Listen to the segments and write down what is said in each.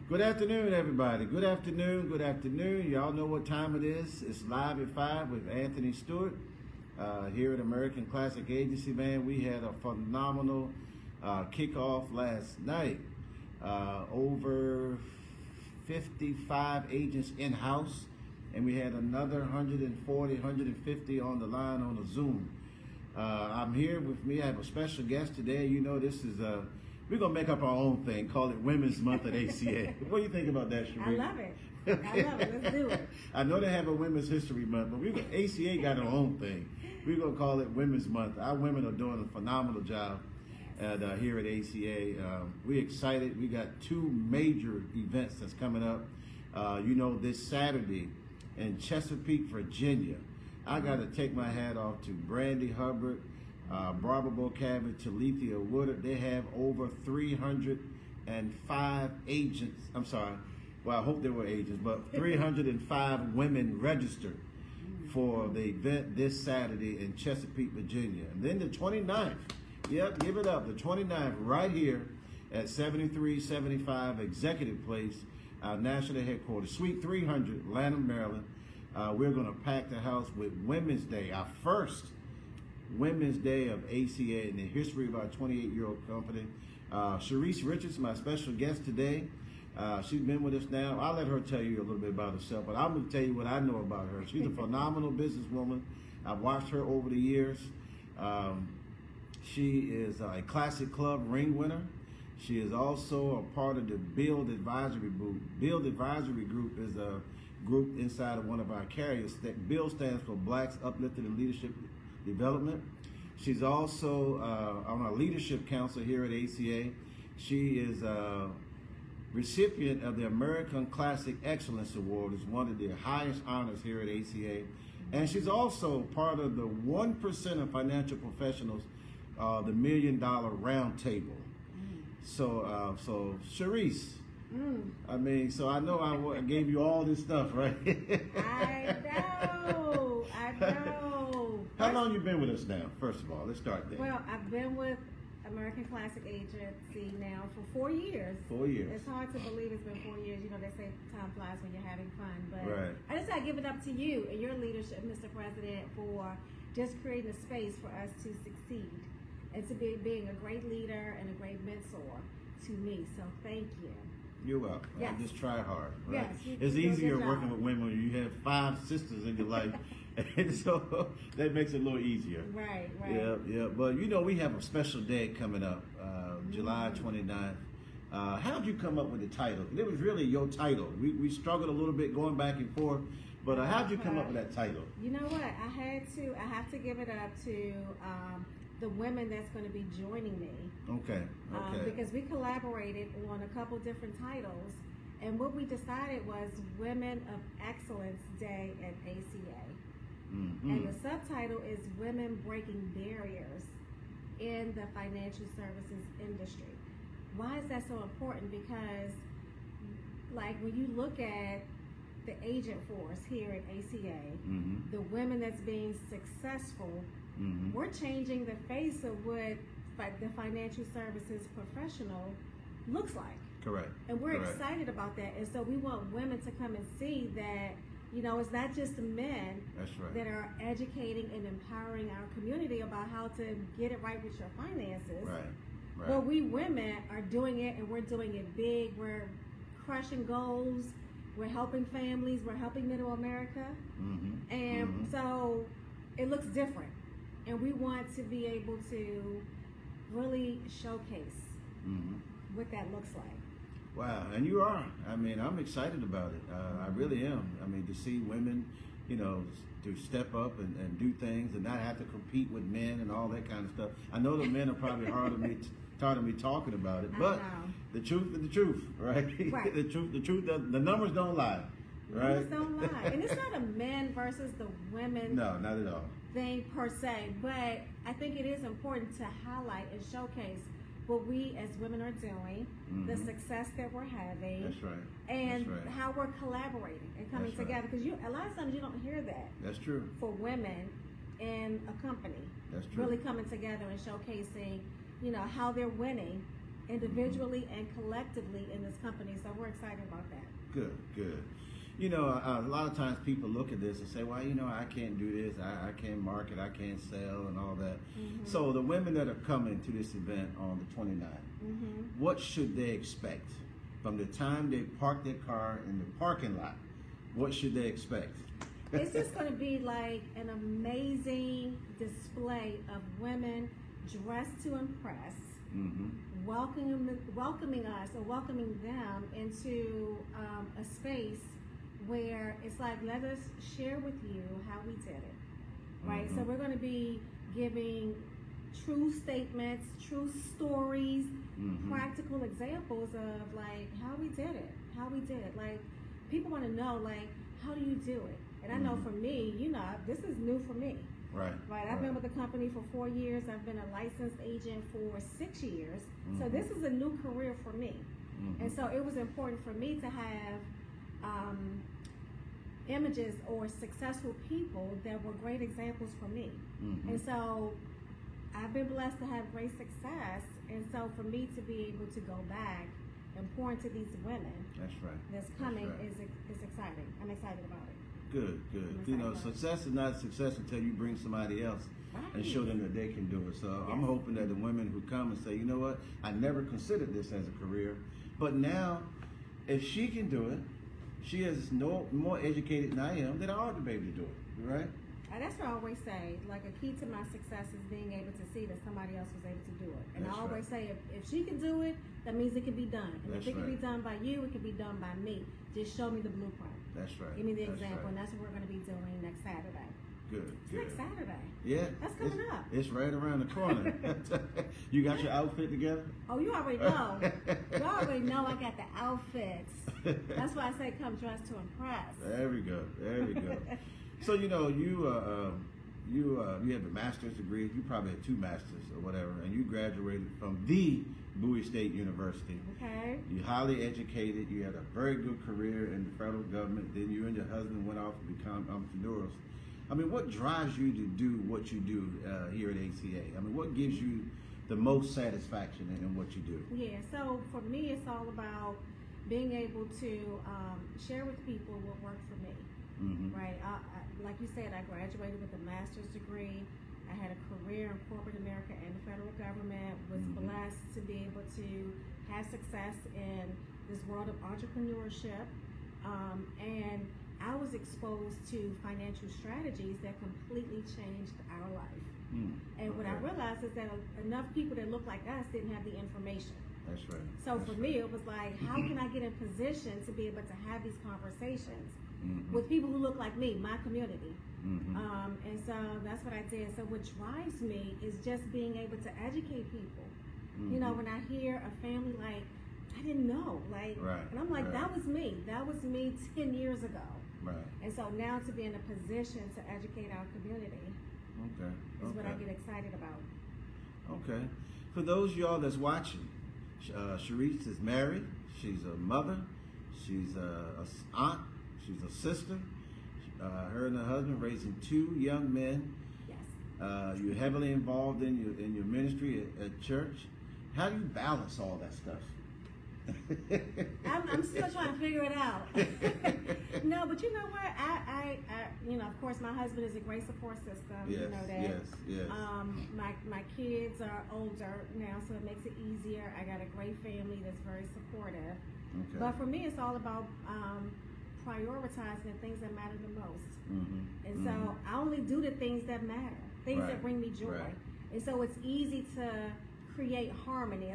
Good afternoon, everybody. Good afternoon. Good afternoon. Y'all know what time it is. It's Live at 5 with Anthony Stewart. Here at American Classic Agency, man, we had a phenomenal kickoff last night. Over 55 agents in-house, and we had another 140, 150 on the line on a Zoom. I'm here with me. I have a special guest today. You know, this is we're going to make up our own thing, call it Women's Month at ACA. What do you think about that, Chereace? I love it. I love it. Let's do it. I know they have a Women's History Month, but ACA got our own thing. We're going to call it Women's Month. Our women are doing a phenomenal job here at ACA. We're excited. We got two major events that's coming up. This Saturday in Chesapeake, Virginia. I got to take my hat off to Brandy Hubbard, Barbara Bocavage, Talithia Woodard. They have over 305 agents. I'm sorry. Well, I hope they were agents, but 305 women registered for the event this Saturday in Chesapeake, Virginia. And then the 29th, yep, give it up, the 29th right here at 7375 Executive Place, our national headquarters, Suite 300, Lanham, Maryland. We're going to pack the house with Women's Day, our first Women's Day of ACA in the history of our 28-year-old company. Chereace Richards, my special guest today. She's been with us now. I'll let her tell you a little bit about herself, but I'm going to tell you what I know about her. She's a phenomenal businesswoman. I've watched her over the years. She is a Classic Club ring winner. She is also a part of the Build Advisory Group. Build Advisory Group is a group inside of one of our carriers. That Build stands for Blacks Uplifted in Leadership Development. She's also on our leadership council here at ACA. She is a recipient of the American Classic Excellence Award. It's one of the highest honors here at ACA. And she's also part of the 1% of financial professionals, the $1 Million Roundtable. So Chereace, so I know I gave you all this stuff, right? I know. How long you been with us now? First of all, let's start there. Well, I've been with American Classic Agency now for 4 years. 4 years. It's hard to believe it's been 4 years. You know, they say time flies when you're having fun. But right. I just got to give it up to you and your leadership, Mr. President, for just creating a space for us to succeed and to being a great leader and a great mentor to me. So thank you. You're welcome. Yes. I just try hard. Right? Yes, it's easier working with women when you have 5 sisters in your life, and so that makes it a little easier. Right. Yeah. But we have a special day coming up, July 29th. How'd you come up with the title? It was really your title. We struggled a little bit going back and forth, but how'd you come up with that title? You know what? I have to give it up to the women that's going to be joining me. Okay. Because we collaborated on a couple different titles, and what we decided was Women of Excellence Day at ACA. Mm-hmm. And the subtitle is Women Breaking Barriers in the Financial Services Industry. Why is that so important? Because like when you look at the agent force here at ACA, the women that's being successful, we're changing the face of what the financial services professional looks like. Correct. And we're excited about that. And so we want women to come and see that, it's not just the men that are educating and empowering our community about how to get it right with your finances. Right. But we women are doing it, and we're doing it big. We're crushing goals. We're helping families. We're helping Middle America. And so it looks different. And we want to be able to really showcase what that looks like. Wow, and you are. I'm excited about it. I really am. To see women, to step up and do things and not have to compete with men and all that kind of stuff. I know the men are probably tired of me talking about it, but the truth is the truth, right? the truth. The numbers don't lie, right? Numbers don't lie, and it's not a men versus the women. No, not at all. Thing per se, but I think it is important to highlight and showcase what we as women are doing, the success that we're having. That's right. And how we're collaborating and coming together. Because a lot of times you don't hear that. That's true. For women in a company. That's true. Really coming together and showcasing, how they're winning individually and collectively in this company. So we're excited about that. Good, good. You know, a lot of times people look at this and say, well, you know, I can't do this, I can't market, I can't sell and all that. So the women that are coming to this event on the 29th, what should they expect? From the time they park their car in the parking lot, what should they expect? It's just going to be like an amazing display of women dressed to impress, welcoming us or welcoming them into a space where it's like, let us share with you how we did it, right? So we're going to be giving true statements, true stories, practical examples of like how we did it. Like people want to know, like, how do you do it? And I know for me, you know, this is new for me. Right. I've been with the company for 4 years. I've been a licensed agent for 6 years. So this is a new career for me. And so it was important for me to have images or successful people that were great examples for me. And so I've been blessed to have great success. And so for me to be able to go back and pour into these women that's coming is exciting. I'm excited about it. Good, good. You know, success is not success until you bring somebody else and show them that they can do it. So I'm hoping that the women who come and say, you know what, I never considered this as a career, but now if she can do it, she is more educated than I am, then I ought to be able to do it, right? That's what I always say. Like, a key to my success is being able to see that somebody else was able to do it. And I always say, if she can do it, that means it can be done. And if it can be done by you, it can be done by me. Just show me the blueprint. That's right. Give me the example, and that's what we're going to be doing next Saturday. Good. It's next Saturday. Yeah. That's coming up. It's right around the corner. You got your outfit together? Oh, you already know. You already know I got the outfits. That's why I say come dressed to impress. There we go. There we go. So, you know, you have a master's degree. You probably had 2 masters or whatever, and you graduated from the Bowie State University. Okay. You're highly educated. You had a very good career in the federal government. Then you and your husband went off to become entrepreneurs. I mean, what drives you to do what you do here at ACA? I mean, what gives you the most satisfaction in what you do? Yeah, so for me, it's all about being able to share with people what worked for me. Right? Like you said, I graduated with a master's degree. I had a career in corporate America and the federal government, was blessed to be able to have success in this world of entrepreneurship. And I was exposed to financial strategies that completely changed our life. And what I realized is that enough people that look like us didn't have the information. That's right. So for me, it was like, how can I get in position to be able to have these conversations with people who look like me, my community? And so that's what I did. So what drives me is just being able to educate people. You know, when I hear a family like, I didn't know, like, and I'm like, that was me 10 years ago. And so now to be in a position to educate our community is what I get excited about. Okay. For those of y'all that's watching, Chereace is married. She's a mother. She's a aunt. She's a sister. Her and her husband raising 2 young men. Yes. You're heavily involved in your ministry at church. How do you balance all that stuff? I'm still trying to figure it out. No, but you know what? I you know, of course, my husband is a great support system. Yes, you know that. Yes. My kids are older now, so it makes it easier. I got a great family that's very supportive. Okay. But for me, it's all about prioritizing the things that matter the most. And so I only do the things that matter, things that bring me joy. And so it's easy to create harmony.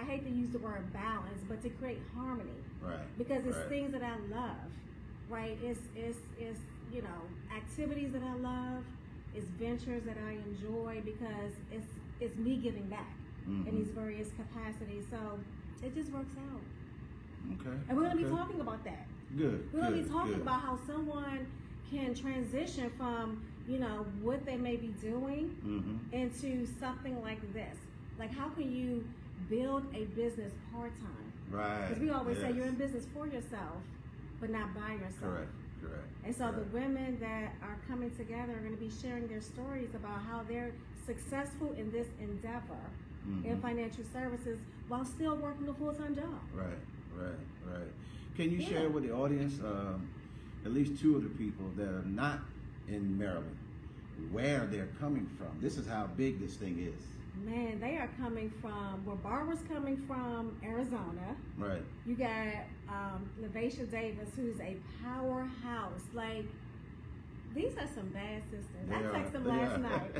I hate to use the word balance, but to create harmony. Because it's things that I love, right? It's you know, activities that I love, it's ventures that I enjoy because it's me giving back in these various capacities. So it just works out. Okay. And we're going to be talking about that. Good. We're going to be talking about how someone can transition from, you know, what they may be doing into something like this. Like, how can you build a business part-time? Because we always say you're in business for yourself, but not by yourself. Correct. And so the women that are coming together are going to be sharing their stories about how they're successful in this endeavor in financial services while still working a full-time job. Right. Can you share with the audience at least two of the people that are not in Maryland, where they're coming from? This is how big this thing is. Man, they are coming from, well, Barbara's coming from Arizona. Right. You got LaVacia Davis, who's a powerhouse. Like, these are some bad sisters. I texted them last night.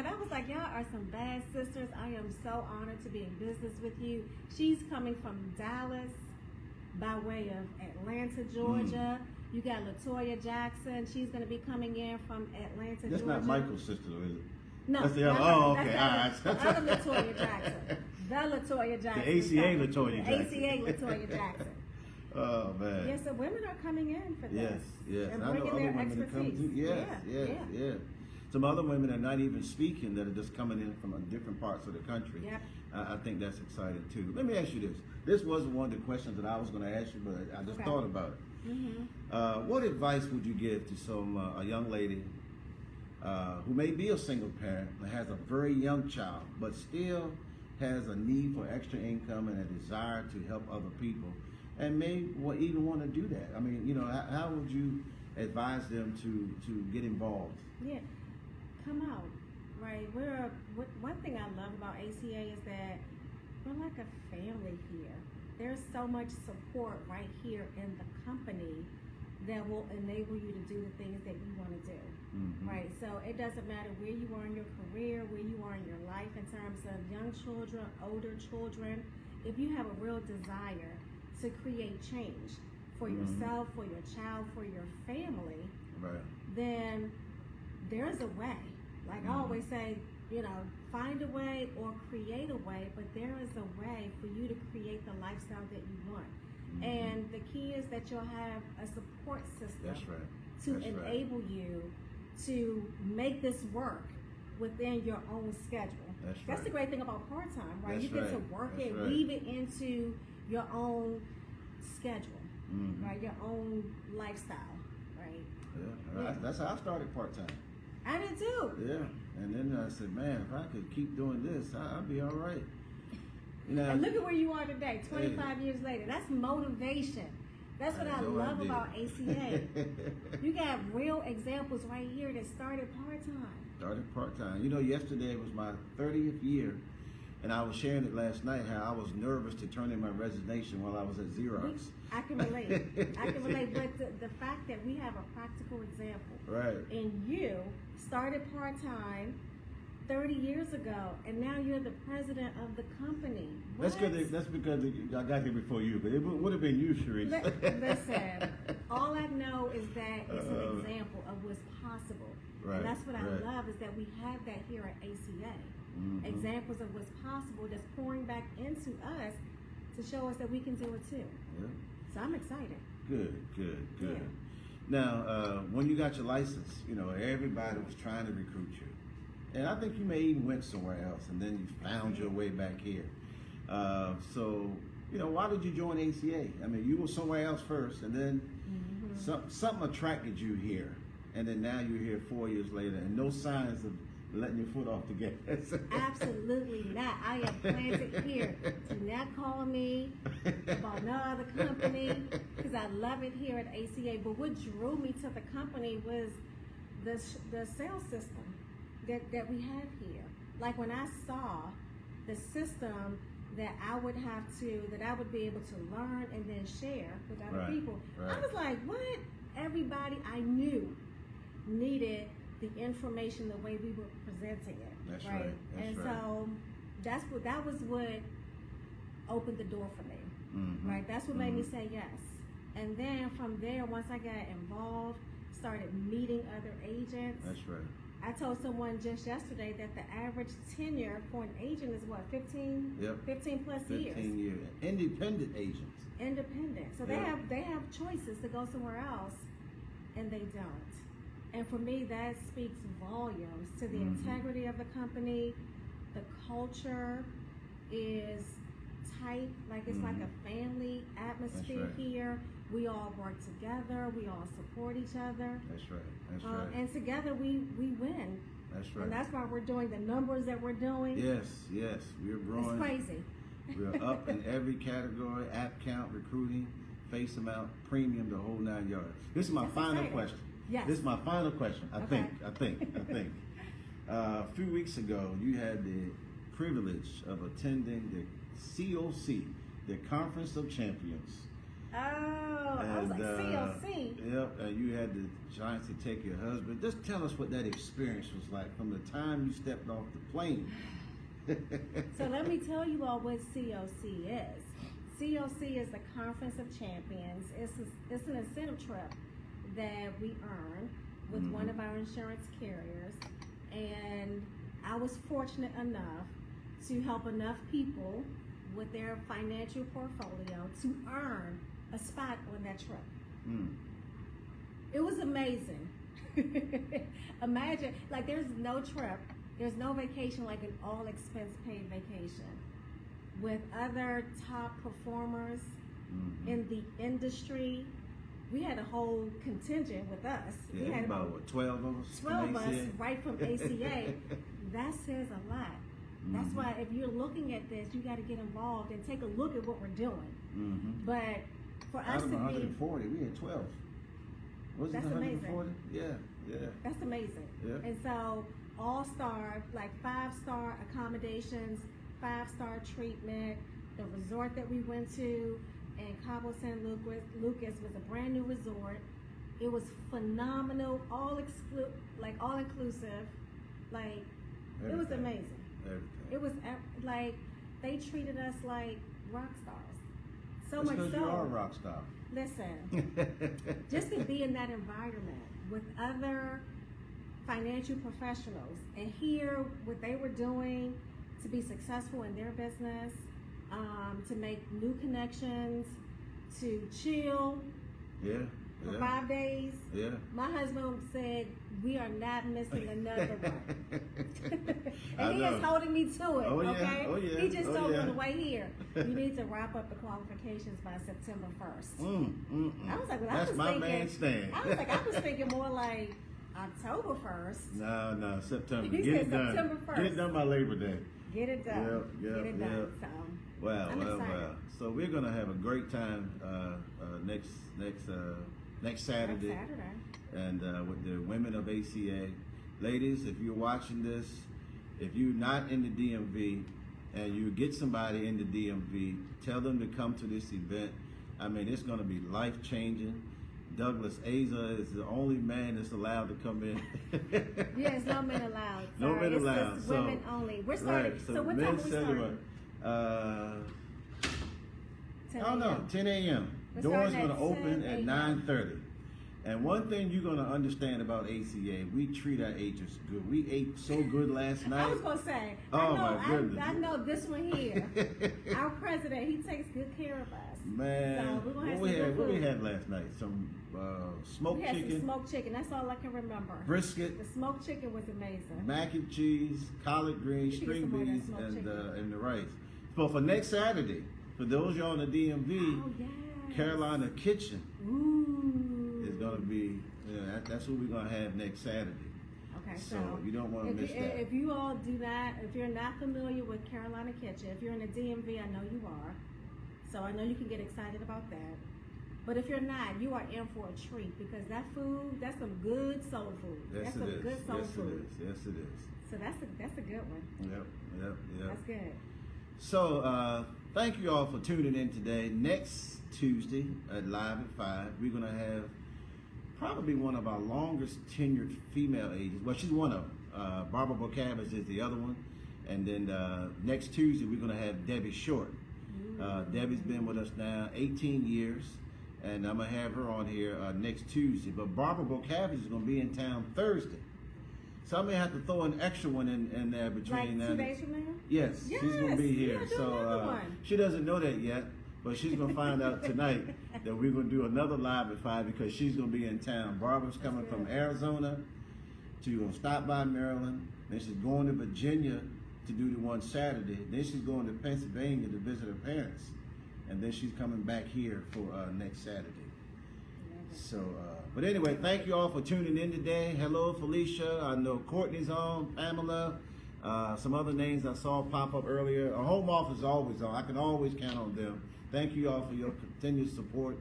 I was like, y'all are some bad sisters. I am so honored to be in business with you. She's coming from Dallas by way of Atlanta, Georgia. You got LaToya Jackson. She's going to be coming in from Atlanta, Georgia. That's not Michael's sister, is it? No. That's the other. Oh, okay. The other LaToya Jackson. The LaToya Jackson. The ACA LaToya Jackson. The ACA LaToya Jackson. Oh, man. Yes, so women are coming in for this. Yes. And I know bringing other their women that come expertise. too. Yes. Some other women are not even speaking, that are just coming in from different parts of the country. Yep. I think that's exciting too. Let me ask you this. This wasn't one of the questions that I was going to ask you, but I just thought about it. What advice would you give to a young lady who may be a single parent and has a very young child, but still has a need for extra income and a desire to help other people, and may even want to do that? I mean, how would you advise them to get involved? Yeah, come out, right? One thing I love about ACA is that we're like a family here. There's so much support right here in the company that will enable you to do the things that you want to do, right? So it doesn't matter where you are in your career, where you are in your life in terms of young children, older children. If you have a real desire to create change for yourself, for your child, for your family, then there's a way. Like I always say, find a way or create a way, but there is a way for you to create the lifestyle that you want. And the key is that you'll have a support system to enable you to make this work within your own schedule. That's the great thing about part-time, right? You get to work it, weave it into your own schedule, right? Your own lifestyle, right? Yeah. That's how I started part-time. I did too. Yeah, and then I said, man, if I could keep doing this, I'd be all right. And look at where you are today, 25 years later. That's motivation. That's what I love about ACA. You got real examples right here that started part-time. Yesterday was my 30th year, and I was sharing it last night how I was nervous to turn in my resignation while I was at Xerox. I can relate. But the fact that we have a practical example. Right. And you started part-time 30 years ago, and now you're the president of the company. That's because I got here before you, but it would have been you, Chereace. Listen, all I know is that it's an example of what's possible. Right, and that's what I love, is that we have that here at ACA. Examples of what's possible that's pouring back into us to show us that we can do it too. Yeah. So I'm excited. Good. Yeah. Now, when you got your license, everybody was trying to recruit you. And I think you may even went somewhere else, and then you found your way back here. So, why did you join ACA? I mean, you were somewhere else first, and then something attracted you here, and then now you're here 4 years later, and no signs of letting your foot off the gas. Absolutely not. I am planted here. Do not call me about no other company, because I love it here at ACA. But what drew me to the company was the sales system that we have here. Like when I saw the system that I would be able to learn and then share with other people, I was like, what? Everybody I knew needed the information the way we were presenting it. That's right. So that was what opened the door for me. Right. That's what made me say yes. And then from there, once I got involved, started meeting other agents. That's right. I told someone just yesterday that the average tenure for an agent is what, 15 plus years. 15 years. Independent agents. Independent. So they have choices to go somewhere else, and they don't. And for me, that speaks volumes to the integrity of the company. The culture is tight, like it's like a family atmosphere here. We all work together. We all support each other. That's right. And together we win That's right. And that's why we're doing the numbers that we're doing. Yes, we're growing. It's crazy. We're up in every category: app count, recruiting, face amount, premium, the whole 9 yards. This is my final question. Yes. This is my final question. I think. A few weeks ago, you had the privilege of attending the COC, the Conference of Champions. Oh, I was like, COC. Yep, and you had the chance to take your husband. Just tell us what that experience was like from the time you stepped off the plane. So let me tell you all what COC is. COC is the Conference of Champions. It's an incentive trip that we earn with one of our insurance carriers. And I was fortunate enough to help enough people with their financial portfolio to earn a spot on that trip. It was amazing. Imagine, like, there's no trip, there's no vacation like an all expense paid vacation with other top performers in the industry. We had a whole contingent with us. Yeah, we had about what, 12 of us? 12 of us ACA? right from ACA. That says a lot. That's why if you're looking at this, you got to get involved and take a look at what we're doing. But for us out of to 140, we had 12. Was That's it 140? amazing. Yeah. That's amazing. Yeah. And so all-star, like 5-star accommodations, 5-star treatment, the resort that we went to in Cabo San Lucas was a brand new resort. It was phenomenal, all inclusive. Like, it was amazing. Everything. It was like they treated us like rock stars. So That's much so. because you are a rock star. Listen, just to be in that environment with other financial professionals and hear what they were doing to be successful in their business, to make new connections, to chill for 5 days. Yeah. My husband said, we are not missing another one. And he is holding me to it, okay? Oh, yeah. He just told me on the way here, you need to wrap up the qualifications by September 1st. I was like, well, That's my man stand. I was thinking more like October 1st. No, September. He Get said it done. September 1st. Get it done by Labor Day. Get it done. Yep. Get it done. So, Well. So we're gonna have a great time next Saturday. And with the women of ACA. Ladies, if you're watching this, if you're not in the DMV and you get somebody in the DMV, tell them to come to this event. I mean, it's going to be life-changing. Douglas Aza is the only man that's allowed to come in. Yes, no men allowed. No men allowed. It's just women only. We're starting. Right, so what time are we starting? 10 a.m. We're Doors starting going to at open 10 at a.m. 9:30. And one thing you're going to understand about ACA, we treat our agents good. We ate so good last night. I was going to say, My goodness. I know this one here. Our president, he takes good care of us. Man, so we're gonna what we had last night? Some smoked chicken. We had some smoked chicken. That's all I can remember. Brisket. The smoked chicken was amazing. Mac and cheese, collard greens, string beans, and the rice. So for next Saturday, for those y'all in the DMV, Carolina Kitchen is going to be, that's what we're going to have next Saturday. Okay, so you don't want to miss that. If you all if you're not familiar with Carolina Kitchen, if you're in the DMV, I know you are. So I know you can get excited about that. But if you're not, you are in for a treat because that food, that's some good soul food. Yes, that's some good soul food. Yes, it is. So that's a good one. Yep. That's good. So thank you all for tuning in today. Next Tuesday at Live at 5, we're going to have probably one of our longest tenured female agents. Well, she's one of them. Barbara Bocavage is the other one. And then next Tuesday, we're going to have Debbie Short. Debbie's been with us now 18 years, and I'm going to have her on here next Tuesday. But Barbara Bocavage is going to be in town Thursday. So I may have to throw an extra one in there between like 2 days from now? Yes, she's going to be here. So she doesn't know that yet, but she's going to find out tonight that we're going to do another Live at 5 because she's going to be in town. Barbara's coming from Arizona to stop by Maryland. Then she's going to Virginia to do the one Saturday. Then she's going to Pennsylvania to visit her parents. And then she's coming back here for next Saturday. So, but anyway, thank you all for tuning in today. Hello, Felicia. I know Courtney's on, Pamela, some other names I saw pop up earlier. Our home office is always on. I can always count on them. Thank you all for your continued support.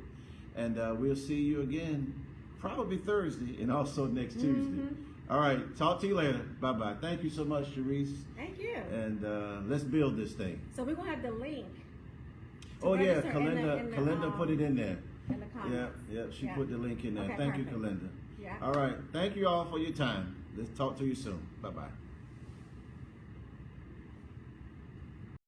And we'll see you again probably Thursday and also next Tuesday. All right. Talk to you later. Bye-bye. Thank you so much, Chereace. Thank you. And let's build this thing. So we're going to have the link. Oh, yeah. register Kalinda put it in there. In the comments. Yeah, she put the link in there. Okay, Thank perfect. you, Kalinda. Yeah. All right. Thank you all for your time. Let's talk to you soon. Bye-bye.